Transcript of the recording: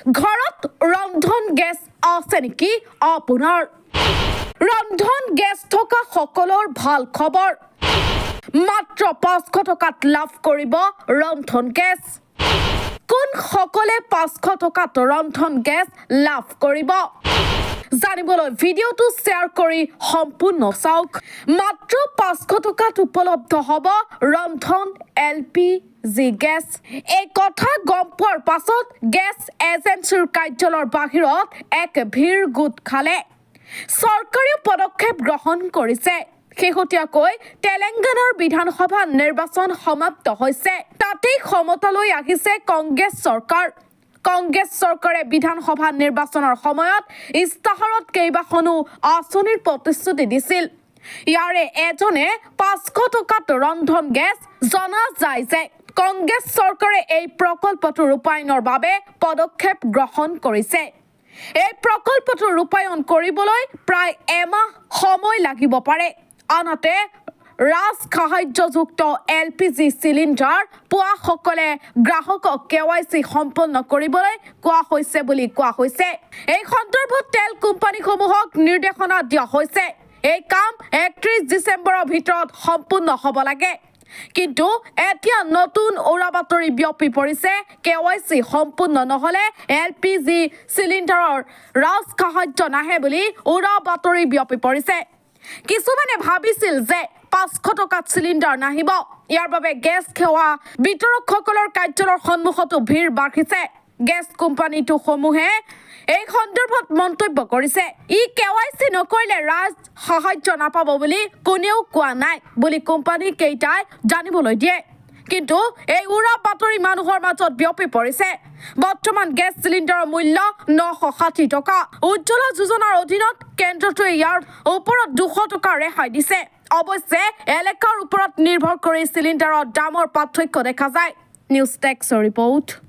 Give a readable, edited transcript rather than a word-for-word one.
ঘৰত ৰন্ধন গেছ আছে নেকি আপোনাৰ ৰন্ধন গেছ থকা সকলৰ ভাল খবৰ মাত্ৰ 500 টকাত লাভ কৰিব ৰন্ধন গেছ কোন সকলে 500 টকাত ৰন্ধন গেছ লাভ কৰিব জানিবলৈ ভিডিওটো শেয়াৰ কৰি সম্পূৰ্ণ চাওক মাত্ৰ 500 টকাত উপলব্ধ হ'ব ৰন্ধন LPG গেছ এই কথা গম পোৱাৰ পাছত গেছ এজেন্সিৰ কাৰ্যালয়ৰ বাহিৰত এক ভিৰ গোট খালে চৰকাৰী পদক্ষেপ গ্ৰহণ কৰিছে শেহতীয়াকৈ তেলেংগানাৰ বিধানসভা নিৰ্বাচন সমাপ্ত হৈছে তাতেই ক্ষমতালৈ আহিছে কংগ্ৰেছ চৰকাৰে বিধানসভা নিৰ্বাচনৰ সময়ত ইস্তাহাৰত কেইবাখনো আঁচনিৰ প্ৰতিশ্ৰুতি দিছিল ইয়াৰে এজনে 500 টকাত ৰন্ধন গেছ জনা যায় যে কংগ্ৰেছ চৰকাৰে এই প্ৰকল্পটো ৰূপায়ণৰ বাবে পদক্ষেপ গ্ৰহণ কৰিছে এই প্ৰকল্পটো ৰূপায়ণ কৰিবলৈ প্ৰায় এমাহ সময় লাগিব পাৰে আনহাতে ৰাজ সাহায্যযুক্ত LPG চিলিণ্ডাৰ পোৱা সকলে গ্ৰাহকক KYC সম্পন্ন কৰিবলৈ কোৱা হৈছে বুলি কোৱা হৈছে এই সন্দৰ্ভত তেল কোম্পানীসমূহক নিৰ্দেশনা দিয়া হৈছে এই কাম 31 ডিসেম্বৰৰ ভিতৰত সম্পূৰ্ণ হ'ব লাগে কিন্তু এতিয়া নতুন উৰাবাতৰি বিয়পি পৰিছে KYC সম্পূৰ্ণ নহলে LPG চিলিণ্ডাৰৰ ৰাজ সাহায্য নাহে বুলি উৰাবাতৰি বিয়পি পৰিছে কিছুমানে ভাবিছিল যে 500 টকাত চিলিণ্ডাৰ নাহিব ইয়াৰ বাবে গেছ খেৱা বিতৰকসকলৰ কাৰ্যালয়ৰ সন্মুখতো ভিৰ বাঢ়িছে গেছ কোম্পানীটো সমূহে এই সন্দৰ্ভত মন্তব্য কৰিছে ই KYC নকৰিলে ৰাজ সাহায্য নাপাব বুলি কোনেও কোৱা নাই বুলি কোম্পানী কেইটাই জানিবলৈ দিয়ে কিন্তু এই উৰা বাতৰি মানুহৰ মাজত বিয়পি পৰিছে বৰ্তমান গেছ চিলিণ্ডাৰৰ মূল্য 960 টকা উজ্জ্বলা যোজনাৰ অধীনত কেন্দ্ৰটোৱে ইয়াৰ ওপৰত 200 টকা ৰেহাই দিছে অৱশ্যে এলেকাৰ ওপৰত নিৰ্ভৰ কৰি চিলিণ্ডাৰৰ দামৰ পাৰ্থক্য দেখা যায় নিউজ টেক্সৰ ৰিপৰ্ট